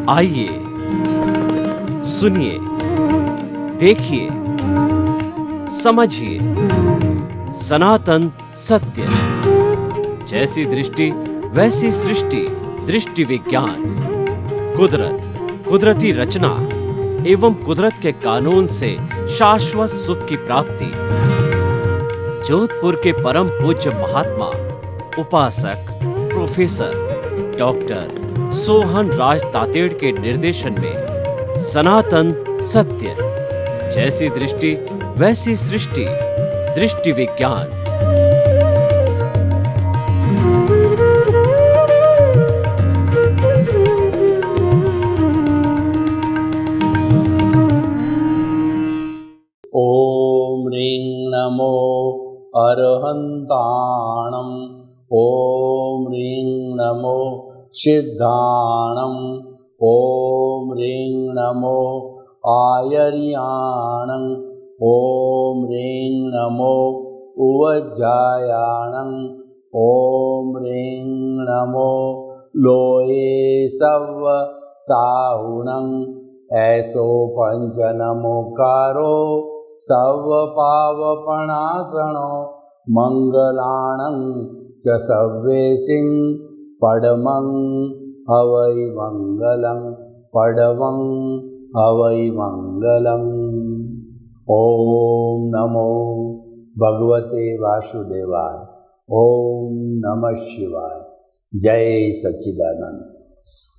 आइए सुनिए, देखिए, समझिए सनातन सत्य। जैसी दृष्टि वैसी सृष्टि, दृष्टि विज्ञान। कुदरत, कुदरती रचना एवं कुदरत के कानून से शाश्वत सुख की प्राप्ति। जोधपुर के परम पूज्य महात्मा उपासक प्रोफेसर डॉक्टर सोहन राज तातेड़ के निर्देशन में सनातन सत्य। जैसी दृष्टि वैसी सृष्टि, दृष्टि विज्ञान। ओम ह्रीं नमो अरहन्ताणं। ओम ह्रीं नमो सिद्धाणं। ओम ह्रीं नमो आयर्याणं। ओम ह्रीं नमो उवज्जायाणं। ओम ह्रीं नमो लोये सव्व साहुणं। ऐसो पंच नमोकारो सव पावपणासनो मंगलाणं च सव्वेसिं पडमं हवै मंगलं। पडमं हवै मंगलम्। ओम नमो भगवते वासुदेवाय। ओम नमः शिवाय। जय सच्चिदानंद।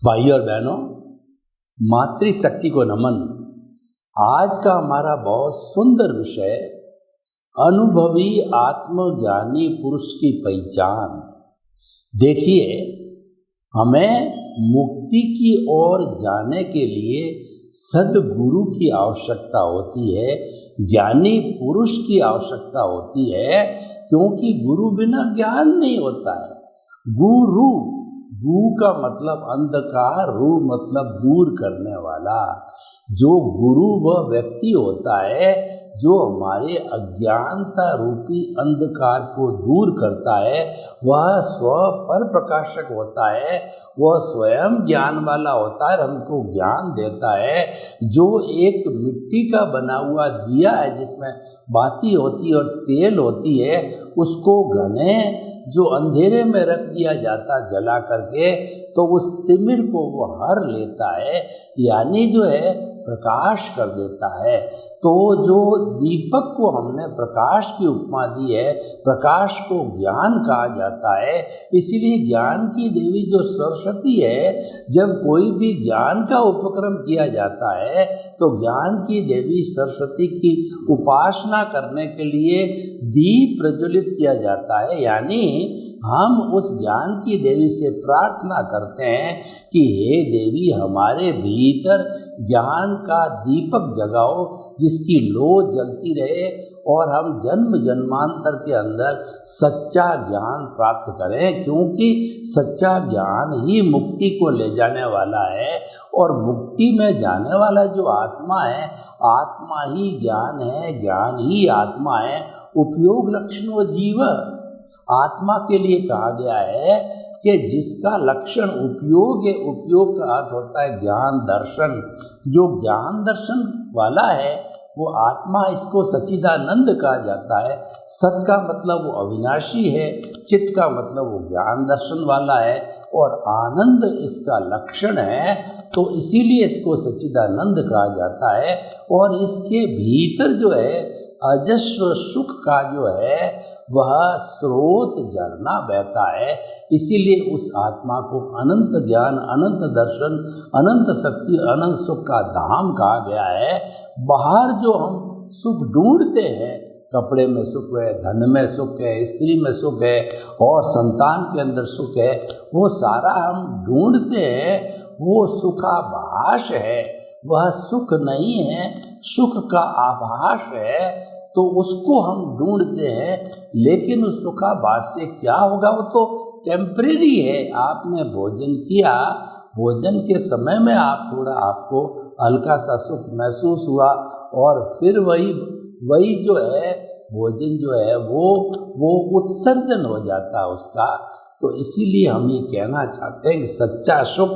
भाइयों और बहनों, मातृशक्ति को नमन। आज का हमारा बहुत सुंदर विषय, अनुभवी आत्मज्ञानी पुरुष की पहचान। देखिए, हमें मुक्ति की ओर जाने के लिए सद्गुरु की आवश्यकता होती है, ज्ञानी पुरुष की आवश्यकता होती है, क्योंकि गुरु बिना ज्ञान नहीं होता है। गुरु, गु का मतलब अंधकार, रू मतलब दूर करने वाला। जो गुरु वह व्यक्ति होता है जो हमारे अज्ञानता रूपी अंधकार को दूर करता है। वह स्व पर प्रकाशक होता है, वह स्वयं ज्ञान वाला होता है, हमको ज्ञान देता है। जो एक मिट्टी का बना हुआ दिया है जिसमें बाती होती है और तेल होती है, उसको घने जो अंधेरे में रख दिया जाता जला करके, तो उस तिमिर को वो हर लेता है, यानी जो है प्रकाश कर देता है। तो जो दीपक को हमने प्रकाश की उपमा दी है, प्रकाश को ज्ञान कहा जाता है। इसीलिए ज्ञान की देवी जो सरस्वती है, जब कोई भी ज्ञान का उपक्रम किया जाता है तो ज्ञान की देवी सरस्वती की उपासना करने के लिए दीप प्रज्वलित किया जाता है। यानी हम उस ज्ञान की देवी से प्रार्थना करते हैं कि हे देवी, हमारे भीतर ज्ञान का दीपक जगाओ, जिसकी लो जलती रहे और हम जन्म जन्मांतर के अंदर सच्चा ज्ञान प्राप्त करें, क्योंकि सच्चा ज्ञान ही मुक्ति को ले जाने वाला है। और मुक्ति में जाने वाला जो आत्मा है, आत्मा ही ज्ञान है, ज्ञान ही आत्मा है। उपयोग लक्षण व जीव, आत्मा के लिए कहा गया है कि जिसका लक्षण उपयोग है, उपयोग का अर्थ होता है ज्ञान दर्शन। जो ज्ञान दर्शन वाला है वो आत्मा, इसको सच्चिदानंद कहा जाता है। सत का मतलब वो अविनाशी है, चित्त का मतलब वो ज्ञान दर्शन वाला है, और आनंद इसका लक्षण है, तो इसीलिए इसको सच्चिदानंद कहा जाता है। और इसके भीतर जो है अजस्र सुख का जो है वह स्रोत झरना बहता है। इसीलिए उस आत्मा को अनंत ज्ञान, अनंत दर्शन, अनंत शक्ति, अनंत सुख का धाम कहा गया है। बाहर जो हम सुख ढूंढते हैं, कपड़े में सुख है, धन में सुख है, स्त्री में सुख है और संतान के अंदर सुख है, वो सारा हम ढूंढते हैं, वो सुखाभास है, वह सुख नहीं है, सुख का आभास है। तो उसको हम ढूंढते हैं, लेकिन उस सुखाभास से क्या होगा, वो तो टेम्परेरी है। आपने भोजन किया, भोजन के समय में आप थोड़ा, आपको हल्का सा सुख महसूस हुआ, और फिर वही जो है भोजन जो है वो उत्सर्जन हो जाता है उसका। तो इसीलिए हम ये कहना चाहते हैं कि सच्चा सुख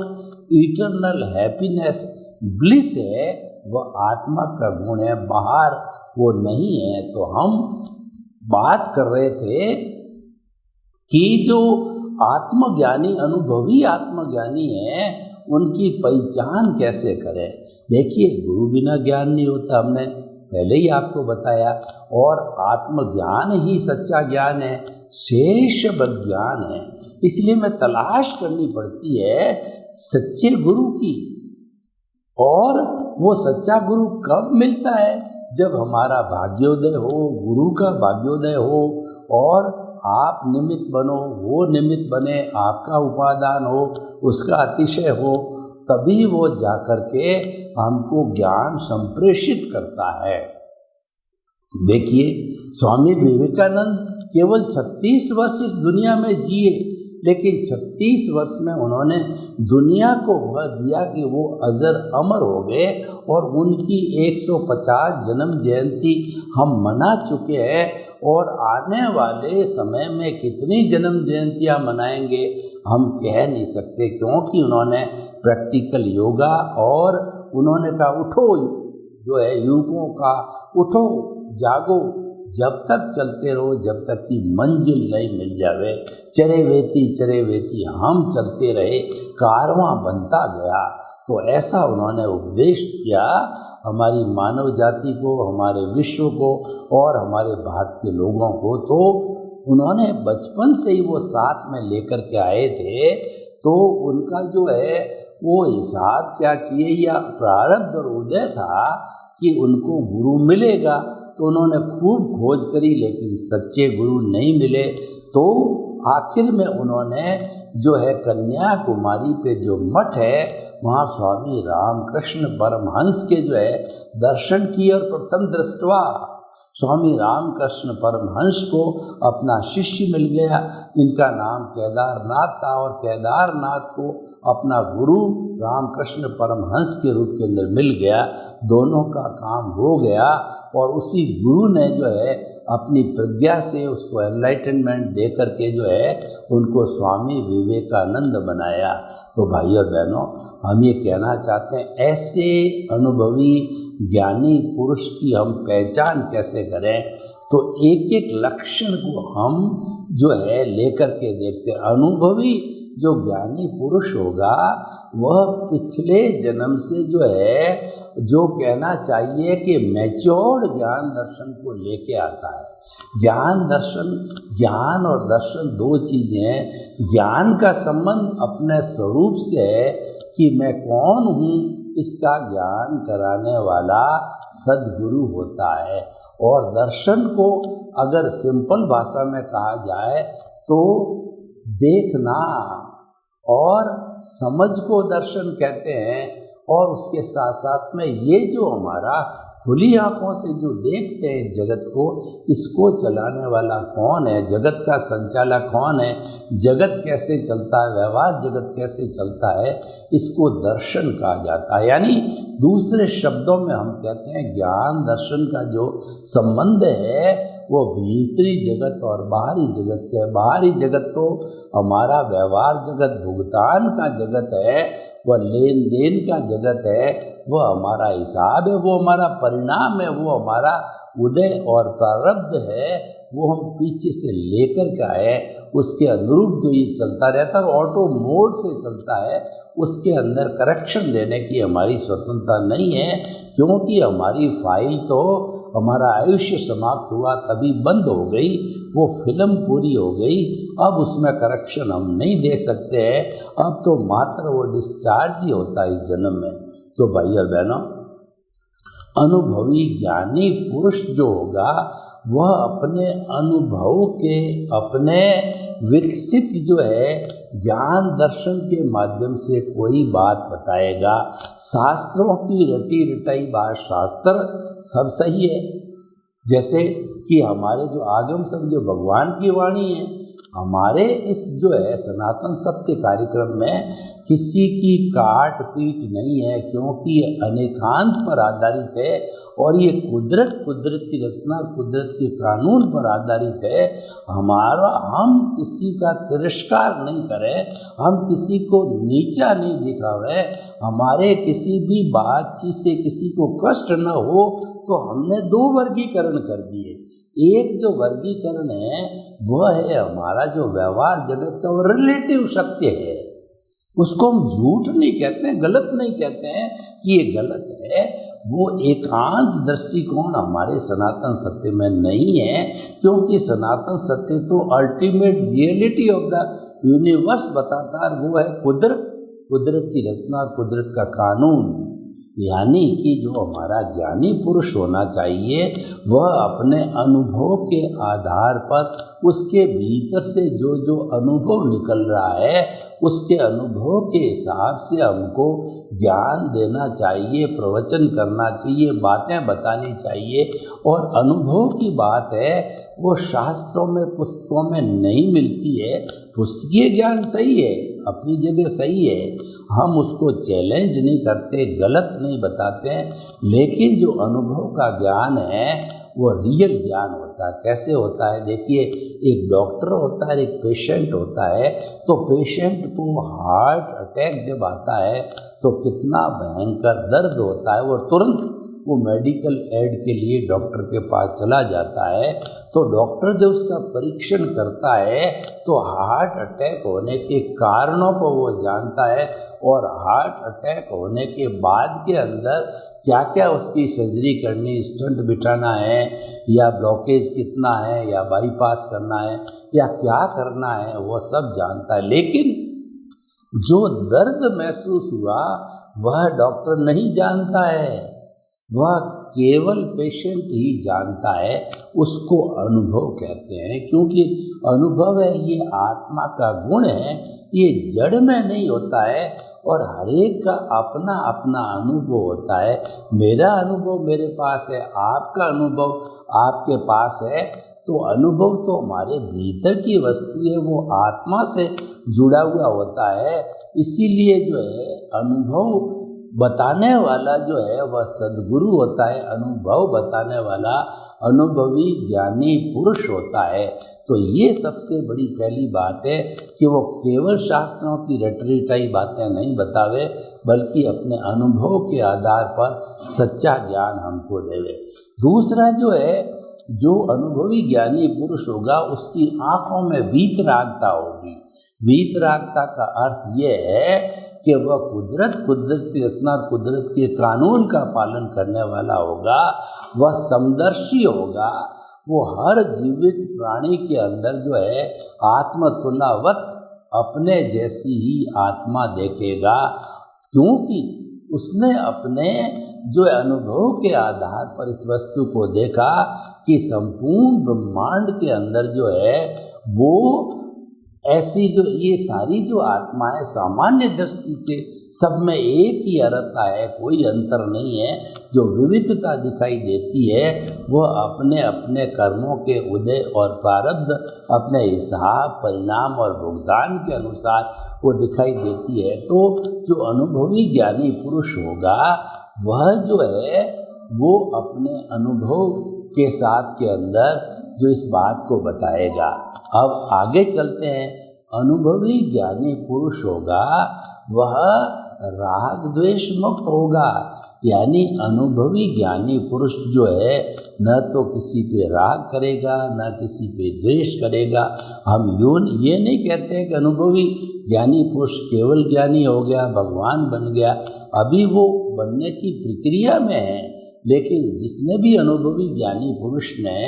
इटरनल हैप्पीनेस ब्लिस है वह आत्मा का गुण है, बाहर वो नहीं है। तो हम बात कर रहे थे कि जो आत्मज्ञानी, अनुभवी आत्मज्ञानी है, उनकी पहचान कैसे करें। देखिए, गुरु बिना ज्ञान नहीं होता, हमने पहले ही आपको बताया, और आत्मज्ञान ही सच्चा ज्ञान है, शेष ज्ञान है। इसलिए मैं तलाश करनी पड़ती है सच्चे गुरु की। और वो सच्चा गुरु कब मिलता है? जब हमारा भाग्योदय हो, गुरु का भाग्योदय हो, और आप निमित्त बनो, वो निमित्त बने, आपका उपादान हो, उसका अतिशय हो, तभी वो जाकर के हमको ज्ञान संप्रेषित करता है। देखिए, स्वामी विवेकानंद केवल 36 वर्ष इस दुनिया में जिए, लेकिन 36 वर्ष में उन्होंने दुनिया को वह दिया कि वो अजर अमर हो गए। और उनकी 150 जन्म जयंती हम मना चुके हैं, और आने वाले समय में कितनी जन्म जयंतियाँ मनाएंगे हम कह नहीं सकते, क्योंकि उन्होंने प्रैक्टिकल योगा और उन्होंने कहा उठो, जो है युगों का, उठो जागो, जब तक चलते रहो जब तक कि मंजिल नहीं मिल जावे। चरे वेती हम चलते रहे, कारवां बनता गया। तो ऐसा उन्होंने उपदेश किया हमारी मानव जाति को, हमारे विश्व को और हमारे भारत के लोगों को। तो उन्होंने बचपन से ही वो साथ में लेकर के आए थे। तो उनका जो है वो हिसाब क्या चाहिए, या प्रारब्ध और उदय था कि उनको गुरु मिलेगा। तो उन्होंने खूब खोज करी, लेकिन सच्चे गुरु नहीं मिले। तो आखिर में उन्होंने जो है कन्याकुमारी पे जो मठ है, वहाँ स्वामी रामकृष्ण परमहंस के जो है दर्शन किए। और प्रथम दृष्टवा स्वामी रामकृष्ण परमहंस को अपना शिष्य मिल गया। इनका नाम केदारनाथ था, और केदारनाथ को अपना गुरु रामकृष्ण परमहंस के रूप के अंदर मिल गया। दोनों का काम हो गया, और उसी गुरु ने जो है अपनी प्रज्ञा से उसको एनलाइटनमेंट दे करके जो है उनको स्वामी विवेकानंद बनाया। तो भाई और बहनों, हम ये कहना चाहते हैं, ऐसे अनुभवी ज्ञानी पुरुष की हम पहचान कैसे करें? तो एक एक लक्षण को हम जो है लेकर के देखते हैं। अनुभवी जो ज्ञानी पुरुष होगा वह पिछले जन्म से जो है, जो कहना चाहिए कि मैच्योर्ड ज्ञान दर्शन को लेके आता है। ज्ञान दर्शन, ज्ञान और दर्शन दो चीज़ें हैं। ज्ञान का संबंध अपने स्वरूप से है कि मैं कौन हूँ, इसका ज्ञान कराने वाला सद्गुरु होता है। और दर्शन को अगर सिंपल भाषा में कहा जाए तो देखना और समझ को दर्शन कहते हैं। और उसके साथ साथ में ये जो हमारा खुली आंखों से जो देखते हैं जगत को, इसको चलाने वाला कौन है, जगत का संचालक कौन है, जगत कैसे चलता है, व्यवहार जगत कैसे चलता है, इसको दर्शन कहा जाता है। यानी दूसरे शब्दों में हम कहते हैं ज्ञान दर्शन का जो संबंध है वो भीतरी जगत और बाहरी जगत से। बाहरी जगत तो हमारा व्यवहार जगत, भुगतान का जगत है, वह लेन देन का जगत है, वह हमारा हिसाब है, वो हमारा परिणाम है, वो हमारा उदय और प्रारब्ध है, वो हम पीछे से लेकर के आए, उसके अनुरूप जो ये चलता रहता है, ऑटो मोड से चलता है, उसके अंदर करेक्शन देने की हमारी स्वतंत्रता नहीं है। क्योंकि हमारी फाइल तो, हमारा आयुष्य समाप्त हुआ तभी बंद हो गई, वो फिल्म पूरी हो गई, अब उसमें करेक्शन हम नहीं दे सकते हैं। अब तो मात्र वो डिस्चार्ज ही होता है इस जन्म में। तो भाई और बहनों, अनुभवी ज्ञानी पुरुष जो होगा वह अपने अनुभव के, अपने विकसित जो है ज्ञान दर्शन के माध्यम से कोई बात बताएगा। शास्त्रों की रटी रटाई बात, शास्त्र सब सही है, जैसे कि हमारे जो आगम सब जो भगवान की वाणी है, हमारे इस जो है सनातन सत्य कार्यक्रम में किसी की काट पीट नहीं है, क्योंकि ये अनेकांत पर आधारित है। और ये कुदरत की रचना, कुदरत के कानून पर आधारित है। हम किसी का तिरस्कार नहीं करें, हम किसी को नीचा नहीं दिखावे, हमारे किसी भी बातचीत से किसी को कष्ट न हो, तो हमने 2 वर्गीकरण कर दिए। एक जो वर्गीकरण है वह है हमारा जो व्यवहार जगत का, वो रिलेटिव सत्य है, उसको हम झूठ नहीं कहते हैं, गलत नहीं कहते हैं कि ये गलत है। वो एकांत दृष्टिकोण हमारे सनातन सत्य में नहीं है, क्योंकि सनातन सत्य तो ultimate reality of the universe बताता है। वो है कुदरत की रचना, कुदरत का कानून। यानी कि जो हमारा ज्ञानी पुरुष होना चाहिए वह अपने अनुभव के आधार पर उसके भीतर से जो जो अनुभव निकल रहा है उसके अनुभव के हिसाब से हमको ज्ञान देना चाहिए, प्रवचन करना चाहिए, बातें बतानी चाहिए। और अनुभव की बात है वो शास्त्रों में, पुस्तकों में नहीं मिलती है। पुस्तकीय ज्ञान सही है, अपनी जगह सही है, हम उसको चैलेंज नहीं करते, गलत नहीं बताते, लेकिन जो अनुभव का ज्ञान है वो रियल ज्ञान होता है। कैसे होता है? देखिए, एक डॉक्टर होता है, एक पेशेंट होता है। तो पेशेंट को हार्ट अटैक जब आता है तो कितना भयंकर दर्द होता है, वो तुरंत वो मेडिकल एड के लिए डॉक्टर के पास चला जाता है। तो डॉक्टर जब उसका परीक्षण करता है तो हार्ट अटैक होने के कारणों को वो जानता है, और हार्ट अटैक होने के बाद के अंदर क्या क्या उसकी सर्जरी करनी, स्टंट बिठाना है या ब्लॉकेज कितना है या बाईपास करना है या क्या करना है, वो सब जानता है। लेकिन जो दर्द महसूस हुआ वह डॉक्टर नहीं जानता है, वह केवल पेशेंट ही जानता है। उसको अनुभव कहते हैं, क्योंकि अनुभव है, ये आत्मा का गुण है, ये जड़ में नहीं होता है। और हर एक का अपना अपना अनुभव होता है। मेरा अनुभव मेरे पास है, आपका अनुभव आपके पास है। तो अनुभव तो हमारे भीतर की वस्तु है, वो आत्मा से जुड़ा हुआ होता है। इसीलिए जो है अनुभव बताने वाला जो है वह सद्गुरु होता है, अनुभव बताने वाला अनुभवी ज्ञानी पुरुष होता है। तो ये सबसे बड़ी पहली बात है कि वो केवल शास्त्रों की रटरिटाई बातें नहीं बतावे, बल्कि अपने अनुभव के आधार पर सच्चा ज्ञान हमको देवे। दूसरा जो है, जो अनुभवी ज्ञानी पुरुष होगा उसकी आँखों में वीतरागता होगी। वीतरागता का अर्थ ये है कि वह कुदरत की रचना, कुदरत के कानून का पालन करने वाला होगा, वह समदर्शी होगा। वो हर जीवित प्राणी के अंदर जो है आत्मतुलावत अपने जैसी ही आत्मा देखेगा, क्योंकि उसने अपने जो अनुभव के आधार पर इस वस्तु को देखा कि संपूर्ण ब्रह्मांड के अंदर जो है वो ऐसी जो ये सारी जो आत्माएं सामान्य दृष्टि से सब में एक ही अर्हता है, कोई अंतर नहीं है। जो विविधता दिखाई देती है वह अपने अपने कर्मों के उदय और प्रारब्ध, अपने हिसाब, परिणाम और भुगतान के अनुसार वो दिखाई देती है। तो जो अनुभवी ज्ञानी पुरुष होगा वह जो है वो अपने अनुभव के साथ के अंदर जो इस बात को बताएगा। अब आगे चलते हैं। अनुभवी ज्ञानी पुरुष होगा वह राग द्वेष मुक्त होगा। यानी अनुभवी ज्ञानी पुरुष जो है न तो किसी पे राग करेगा न किसी पे द्वेष करेगा। हम ये नहीं कहते हैं कि अनुभवी ज्ञानी पुरुष केवल ज्ञानी हो गया, भगवान बन गया। अभी वो बनने की प्रक्रिया में है, लेकिन जिसने भी अनुभवी ज्ञानी पुरुष ने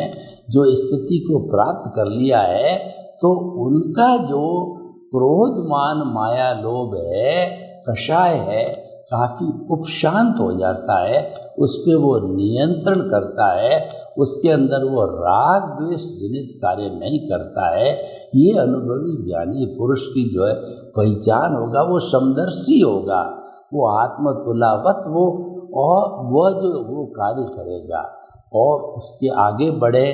जो स्थिति को प्राप्त कर लिया है तो उनका जो क्रोध, मान, माया, लोभ है, कषाय है, काफ़ी उपशांत हो जाता है। उस पर वो नियंत्रण करता है, उसके अंदर वो राग द्वेष जनित कार्य नहीं करता है। ये अनुभवी ज्ञानी पुरुष की जो है पहचान होगा। वो समदर्शी होगा, वो आत्मतुलावत, वह जो वो कार्य करेगा और उसके आगे बढ़े।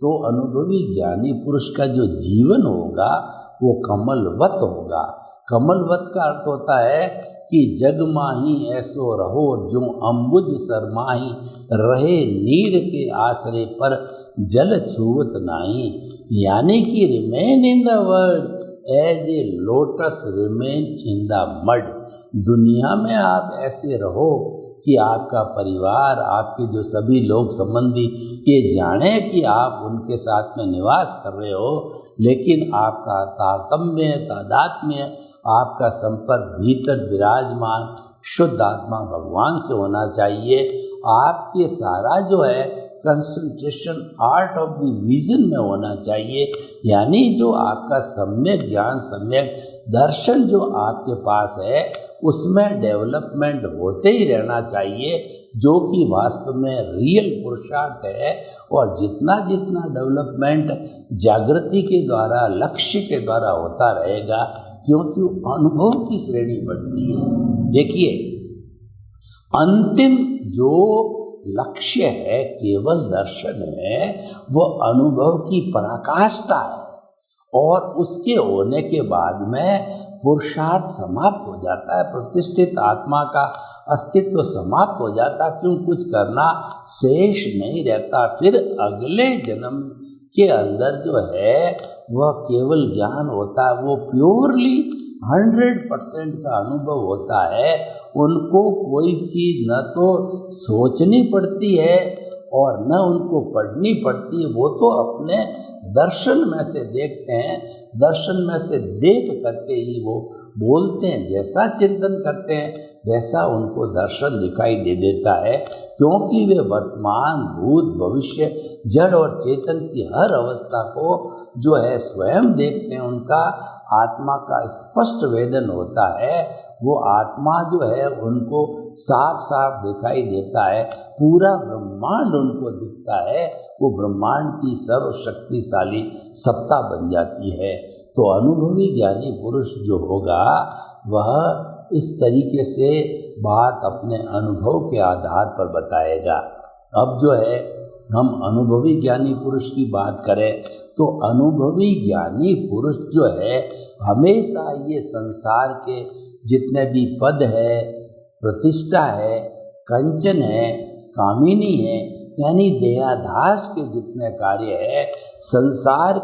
तो अनुभवी ज्ञानी पुरुष का जो जीवन होगा वो कमलवत होगा। कमलवत का अर्थ होता है कि जग माही ऐसो रहो जो अम्बुज सरमाही, रहे नीर के आसरे पर जल छुवत नाही। यानी कि remain in the world as a lotus remain in the mud. दुनिया में आप ऐसे रहो कि आपका परिवार, आपके जो सभी लोग संबंधी ये जाने कि आप उनके साथ में निवास कर रहे हो, लेकिन आपका तारतम्य, तादात्म्य, आपका संपर्क भीतर विराजमान शुद्ध आत्मा भगवान से होना चाहिए। आपके सारा जो है concentration art of the vision में होना चाहिए। यानी जो आपका सम्यक ज्ञान, सम्यक दर्शन जो आपके पास है, उसमें डेवलपमेंट होते ही रहना चाहिए, जो कि वास्तव में रियल पुरुषार्थ है। और जितना जितना डेवलपमेंट जागृति के द्वारा, लक्ष्य के द्वारा होता रहेगा, क्योंकि अनुभव की श्रेणी बढ़ती है। देखिए, अंतिम जो लक्ष्य है, केवल दर्शन है, वो अनुभव की पराकाष्ठा है। और उसके होने के बाद में पुरुषार्थ समाप्त हो जाता है, प्रतिष्ठित आत्मा का अस्तित्व समाप्त हो जाता, क्यों कुछ करना शेष नहीं रहता। फिर अगले जन्म के अंदर जो है वह केवल ज्ञान होता है, वो प्योरली 100% का अनुभव होता है। उनको कोई चीज़ न तो सोचनी पड़ती है और न उनको पढ़नी पड़ती है, वो तो अपने दर्शन में से देखते हैं, दर्शन में से देख करके ही वो बोलते हैं। जैसा चिंतन करते हैं वैसा उनको दर्शन दिखाई दे देता है, क्योंकि वे वर्तमान, भूत, भविष्य, जड़ और चेतन की हर अवस्था को जो है स्वयं देखते हैं। उनका आत्मा का स्पष्ट वेदन होता है। वो आत्मा जो है उनको साफ साफ दिखाई देता है, पूरा ब्रह्मांड उनको दिखता है। वो ब्रह्मांड की सर्वशक्तिशाली सत्ता बन जाती है। तो अनुभवी ज्ञानी पुरुष जो होगा वह इस तरीके से बात अपने अनुभव के आधार पर बताएगा। अब जो है हम अनुभवी ज्ञानी पुरुष की बात करें तो अनुभवी ज्ञानी पुरुष जो है हमेशा ये संसार के जितने भी पद है, प्रतिष्ठा है, कंचन है, कामिनी है, यानी देहाधास के जितने कार्य है, संसार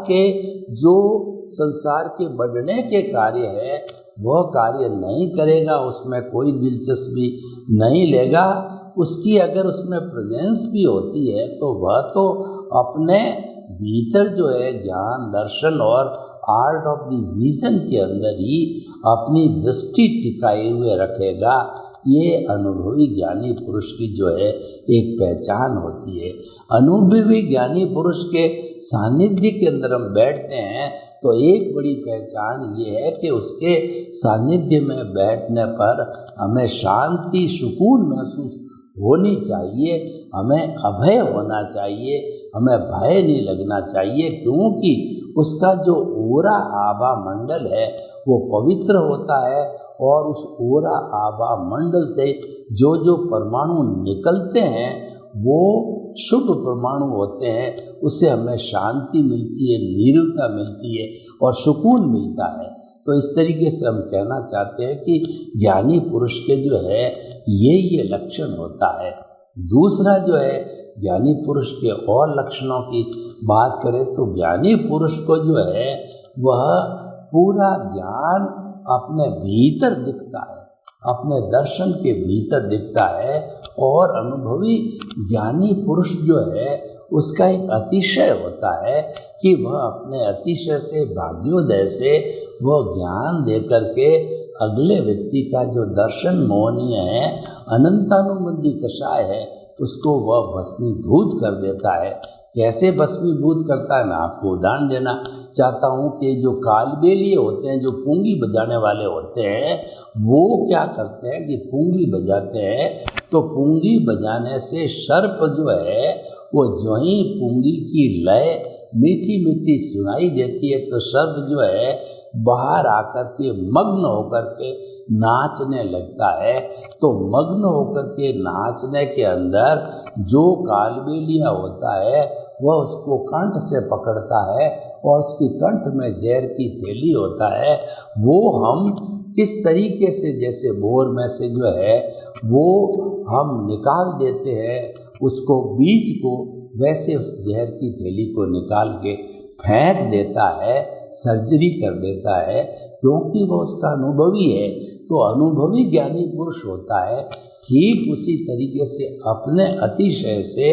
के बढ़ने के कार्य है, वह कार्य नहीं करेगा, उसमें कोई दिलचस्पी नहीं लेगा। उसकी अगर उसमें प्रेजेंस भी होती है तो वह तो अपने भीतर जो है ज्ञान, दर्शन और आर्ट ऑफ द विजन के अंदर ही अपनी दृष्टि टिकाए हुए रखेगा। ये अनुभवी ज्ञानी पुरुष की जो है एक पहचान होती है। अनुभवी ज्ञानी पुरुष के सानिध्य के अंदर हम बैठते हैं तो एक बड़ी पहचान ये है कि उसके सानिध्य में बैठने पर हमें शांति, सुकून महसूस होनी चाहिए, हमें अभय होना चाहिए, हमें भय नहीं लगना चाहिए, क्योंकि उसका जो ओरा आभा मंडल है वो पवित्र होता है। और उस ओरा आभा मंडल से जो जो परमाणु निकलते हैं वो शुभ परमाणु होते हैं। उससे हमें शांति मिलती है, निर्भरता मिलती है और सुकून मिलता है। तो इस तरीके से हम कहना चाहते हैं कि ज्ञानी पुरुष के जो है ये लक्षण होता है। दूसरा जो है ज्ञानी पुरुष के और लक्षणों की बात करें तो ज्ञानी पुरुष को जो है वह पूरा ज्ञान अपने भीतर दिखता है, अपने दर्शन के भीतर दिखता है। और अनुभवी ज्ञानी पुरुष जो है उसका एक अतिशय होता है कि वह अपने अतिशय से, भाग्योदय से वह ज्ञान दे करके अगले व्यक्ति का जो दर्शन मोहनीय है, अनंतानुबंधी कषाय है, उसको वह भस्मीभूत कर देता है। कैसे भस्मीभूत करता है, मैं आपको उदाहरण देना चाहता हूँ कि जो कालबेलिए होते हैं, जो पुंगी बजाने वाले होते हैं, वो क्या करते हैं कि पुंगी बजाते हैं तो पुंगी बजाने से सर्प जो है वो जो ही पुंगी की लय मीठी मीठी सुनाई देती है तो सर्प जो है बाहर आकर के मग्न होकर के नाचने लगता है। तो मग्न होकर के नाचने के अंदर जो कालबेलिया होता है वह उसको कंठ से पकड़ता है और उसकी कंठ में जहर की थैली होता है। वो हम किस तरीके से, जैसे बोर में से जो है वो हम निकाल देते हैं उसको, बीज को, वैसे उस जहर की थैली को निकाल के फेंक देता है, सर्जरी कर देता है, क्योंकि वो उसका अनुभवी है। तो अनुभवी ज्ञानी पुरुष होता है। ठीक उसी तरीके से अपने अतिशय से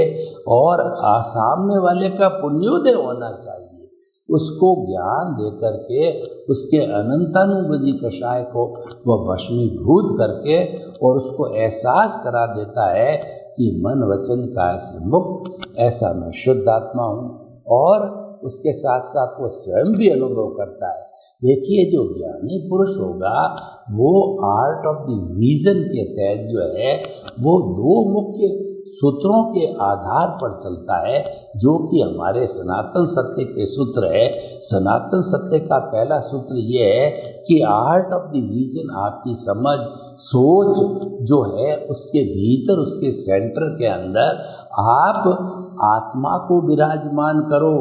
और सामने वाले का पुण्योदय होना चाहिए, उसको ज्ञान दे करके उसके अनंतानुभूति कषाय को वह भस्मीभूत करके और उसको एहसास करा देता है कि मन वचन काया से मुक्त, ऐसा मैं शुद्ध आत्मा हूँ। और उसके साथ साथ वो स्वयं भी अनुभव करता है। देखिए, जो ज्ञानी पुरुष होगा वो आर्ट ऑफ द विजन के तहत जो है वो दो मुख्य सूत्रों के आधार पर चलता है, जो कि हमारे सनातन सत्य के सूत्र है। सनातन सत्य का पहला सूत्र ये है कि आर्ट ऑफ द विजन, आपकी समझ, सोच जो है उसके भीतर, उसके सेंटर के अंदर आप आत्मा को विराजमान करो,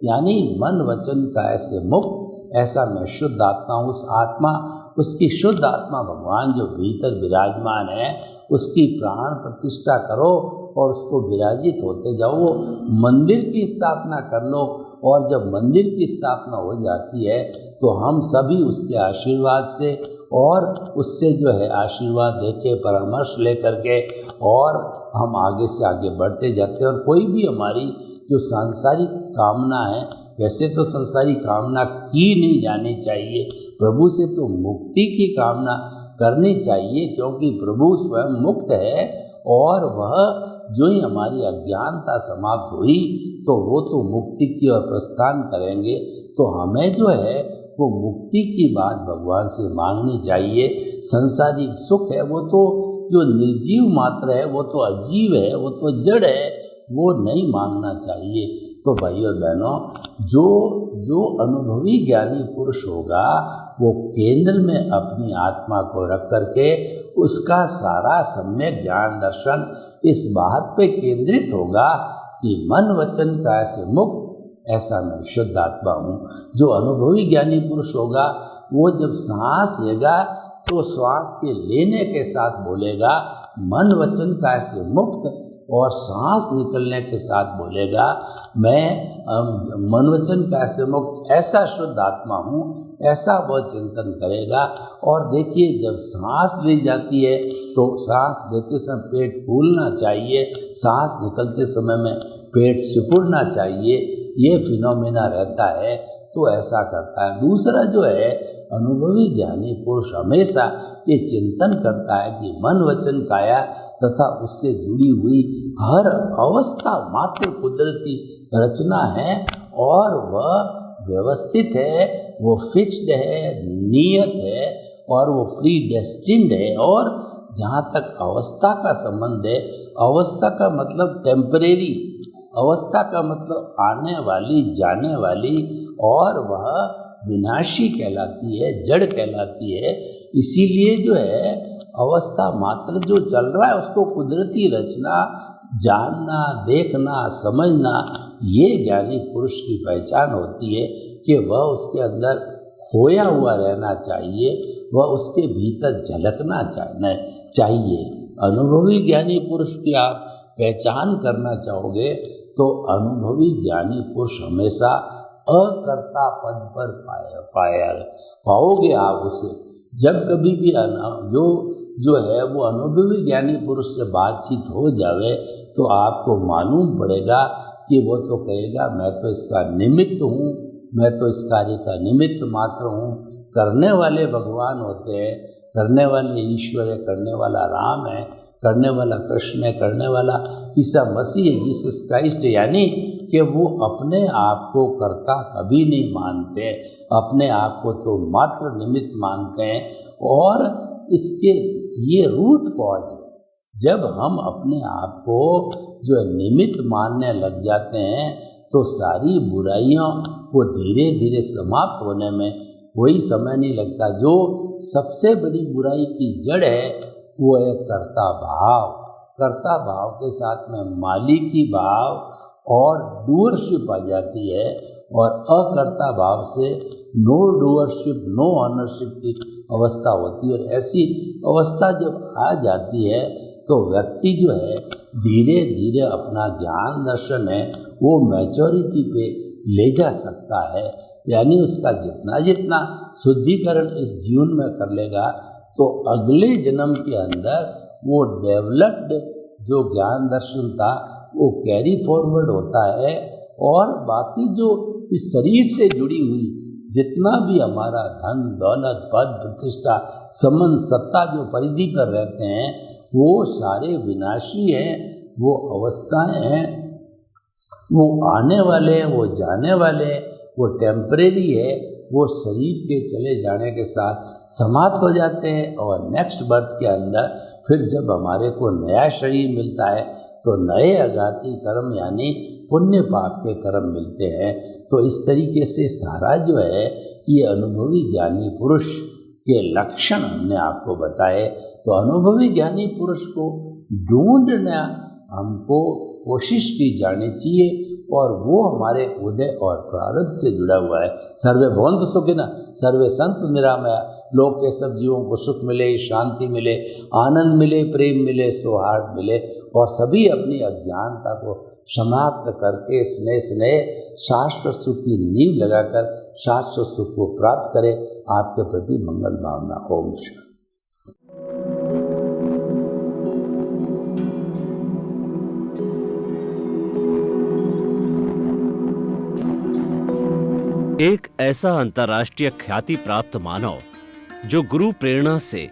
यानी मन वचन काया से मुक्त, ऐसा मैं शुद्ध आत्मा हूँ। उस आत्मा, उसकी शुद्ध आत्मा भगवान जो भीतर विराजमान है, उसकी प्राण प्रतिष्ठा करो और उसको विराजित होते जाओ। वो मंदिर की स्थापना कर लो, और जब मंदिर की स्थापना हो जाती है तो हम सभी उसके आशीर्वाद से और उससे जो है आशीर्वाद लेके, परामर्श लेकर के, और हम आगे से आगे बढ़ते जाते हैं। और कोई भी हमारी जो सांसारिक कामना है, वैसे तो संसारी कामना की नहीं जानी चाहिए, प्रभु से तो मुक्ति की कामना करनी चाहिए, क्योंकि प्रभु स्वयं मुक्त है। और वह जो ही हमारी अज्ञानता समाप्त हुई तो वो तो मुक्ति की ओर प्रस्थान करेंगे। तो हमें जो है वो मुक्ति की बात भगवान से मांगनी चाहिए। संसारिक सुख है वो तो जो निर्जीव मात्र है, वो तो अजीव है, वो तो जड़ है, वो नहीं मांगना चाहिए। तो भाई और बहनों, जो अनुभवी ज्ञानी पुरुष होगा वो केंद्र में अपनी आत्मा को रख करके उसका सारा सम्यक ज्ञान दर्शन इस बात पे केंद्रित होगा कि मन वचन काया से मुक्त, ऐसा मैं शुद्ध आत्मा हूँ। जो अनुभवी ज्ञानी पुरुष होगा वो जब सांस लेगा तो श्वास के लेने के साथ बोलेगा मन वचन काया से मुक्त, और सांस निकलने के साथ बोलेगा मैं मन वचन काया से मुक्त, ऐसा शुद्ध आत्मा हूँ। ऐसा वह चिंतन करेगा। और देखिए, जब सांस ली जाती है तो सांस लेते समय पेट फूलना चाहिए, सांस निकलते समय में पेट सिकुड़ना चाहिए, ये फिनोमेना रहता है। तो ऐसा करता है। दूसरा जो है, अनुभवी ज्ञानी पुरुष हमेशा ये चिंतन करता है कि मन वचन काया तथा उससे जुड़ी हुई हर अवस्था मात्र कुदरती रचना है, और वह व्यवस्थित है, वो फिक्स्ड है, नियत है, और वो प्री डेस्टिन्ड है। और जहाँ तक अवस्था का संबंध है, अवस्था का मतलब टेम्परेरी, अवस्था का मतलब आने वाली, जाने वाली, और वह विनाशी कहलाती है, जड़ कहलाती है। इसीलिए जो है अवस्था मात्र जो चल रहा है उसको कुदरती रचना जानना, देखना, समझना, ये ज्ञानी पुरुष की पहचान होती है कि वह उसके अंदर खोया हुआ रहना चाहिए, वह उसके भीतर झलकना चाहिए। अनुभवी ज्ञानी पुरुष की आप पहचान करना चाहोगे तो अनुभवी ज्ञानी पुरुष हमेशा अकर्ता पद पर पाओगे आप उसे। जब कभी भी जो है वो अनुभवी ज्ञानी पुरुष से बातचीत हो जावे तो आपको मालूम पड़ेगा कि वो तो कहेगा मैं तो इसका निमित्त हूँ, मैं तो इस कार्य का निमित्त मात्र हूँ। करने वाले भगवान होते हैं, करने वाले ईश्वर है, करने वाला राम है, करने वाला कृष्ण है, करने वाला ईसा मसीह है, जीसस क्राइस्ट है। यानी कि वो अपने आप को कर्ता कभी नहीं मानते, अपने आप को तो मात्र निमित्त मानते हैं। और इसके ये रूट कॉज है। जब हम अपने आप को जो निमित्त मानने लग जाते हैं तो सारी बुराइयों को धीरे धीरे समाप्त होने में कोई समय नहीं लगता। जो सबसे बड़ी बुराई की जड़ है वो है कर्ता भाव। कर्ता भाव के साथ में मालिकी भाव और डूअरशिप आ जाती है, और अकर्ता भाव से नो डूअरशिप, नो ऑनरशिप की अवस्था होती है। और ऐसी अवस्था जब आ जाती है तो व्यक्ति जो है धीरे धीरे अपना ज्ञान दर्शन है वो मैच्योरिटी पे ले जा सकता है। यानी उसका जितना जितना शुद्धिकरण इस जीवन में कर लेगा तो अगले जन्म के अंदर वो डेवलप्ड जो ज्ञान दर्शन था वो कैरी फॉरवर्ड होता है। और बाकी जो इस शरीर से जुड़ी हुई जितना भी हमारा धन दौलत पद प्रतिष्ठा संबंध सत्ता जो परिधि पर रहते हैं वो सारे विनाशी हैं, वो अवस्थाएं हैं, वो आने वाले हैं, वो जाने वाले हैं, वो टेम्परेरी है, वो शरीर के चले जाने के साथ समाप्त हो जाते हैं। और नेक्स्ट बर्थ के अंदर फिर जब हमारे को नया शरीर मिलता है तो नए अघाती कर्म यानी पुण्य पाप के कर्म मिलते हैं। तो इस तरीके से सारा जो है ये अनुभवी ज्ञानी पुरुष के लक्षण हमने आपको बताए। तो अनुभवी ज्ञानी पुरुष को ढूंढना हमको कोशिश की जानी चाहिए और वो हमारे उदय और प्रारब्ध से जुड़ा हुआ है। सर्वे भवन्तु सुखिनः सर्वे सन्तु निरामया। लोक के सब जीवों को सुख मिले, शांति मिले, आनंद मिले, प्रेम मिले, सौहार्द मिले और सभी अपनी अज्ञानता को समाप्त करके स्नेह स्नेह शाश्वत सुख की नींव लगाकर शाश्वत सुख को प्राप्त करें। आपके प्रति मंगल भावना। ओम शांति। एक ऐसा अंतर्राष्ट्रीय ख्याति प्राप्त मानव जो गुरु प्रेरणा से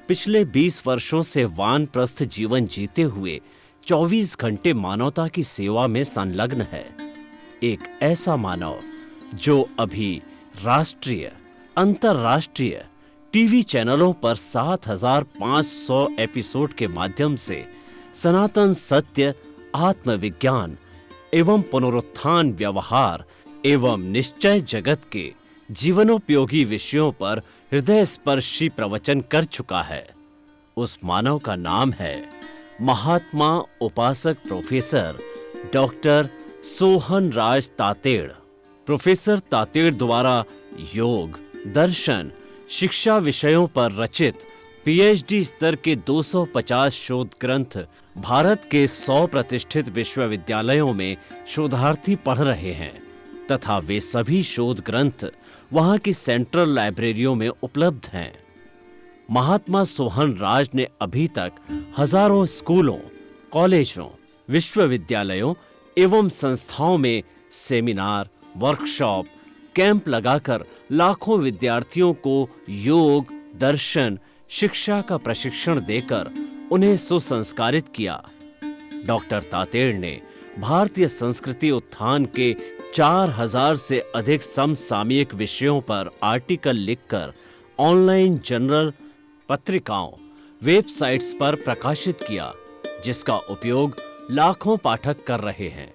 पिछले 20 वर्षों से वानप्रस्थ जीवन जीते हुए 24 घंटे मानवता की सेवा में संलग्न है। एक ऐसा मानव जो अभी राष्ट्रीय अंतर्राष्ट्रीय टीवी चैनलों पर 7,500 एपिसोड के माध्यम से सनातन सत्य, आत्मविज्ञान एवं पुनरुत्थान व्यवहार एवं निश्चय जगत के जीवनोपयोगी विषयों पर हृदय स्पर्शी प्रवचन कर चुका है। उस मानव का नाम है महात्मा उपासक प्रोफेसर डॉक्टर सोहन राज तातेड़। प्रोफेसर तातेड़ द्वारा योग, दर्शन, शिक्षा विषयों पर रचित पीएचडी स्तर के 250 शोध ग्रंथ भारत के 100 प्रतिष्ठित विश्वविद्यालयों में शोधार्थी पढ़ रहे हैं तथा वे सभी शोध ग्रंथ वहां की सेंट्रल लाइब्रेरियों में उपलब्ध हैं। महात्मा सोहन राज ने अभी तक हजारों स्कूलों, कॉलेजों, विश्वविद्यालयों एवं संस्थाओं में सेमिनार, वर्कशॉप, कैंप लगाकर लाखों विद्यार्थियों को योग, दर्शन, शिक्षा का प्रशिक्षण देकर उन्हें सुसंस्कारित किया। डॉक्टर तातेड़ ने भारतीय संस्कृति उत्थान के 4000 से अधिक समसामयिक विषयों पर आर्टिकल लिखकर ऑनलाइन जर्नल, पत्रिकाओं, वेबसाइट्स पर प्रकाशित किया, जिसका उपयोग लाखों पाठक कर रहे हैं।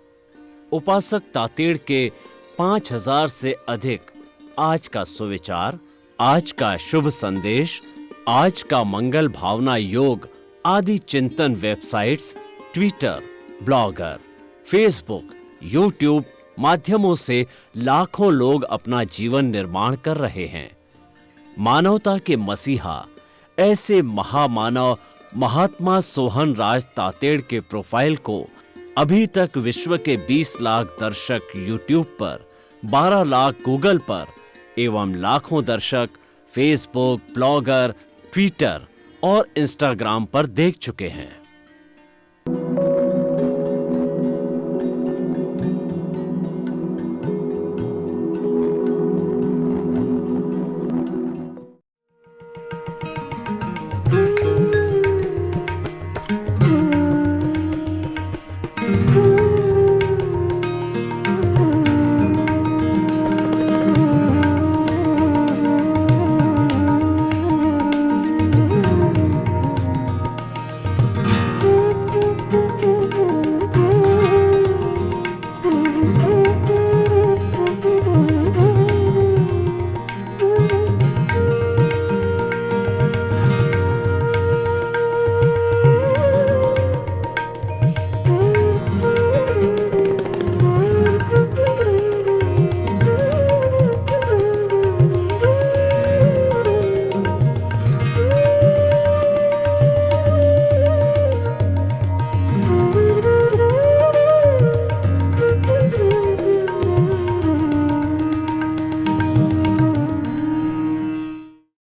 उपासक तातेड़ के 5000 से अधिक आज का सुविचार, आज का शुभ संदेश, आज का मंगल भावना योग आदि चिंतन websites, Twitter, blogger, Facebook, YouTube माध्यमों से लाखों लोग अपना जीवन निर्माण कर रहे हैं। मानवता के मसीहा ऐसे महामानव महात्मा सोहन राज तातेड़ के प्रोफाइल को अभी तक विश्व के 20 लाख दर्शक यूट्यूब पर, 12 लाख गूगल पर एवं लाखों दर्शक फेसबुक, ब्लॉगर, ट्विटर और इंस्टाग्राम पर देख चुके हैं।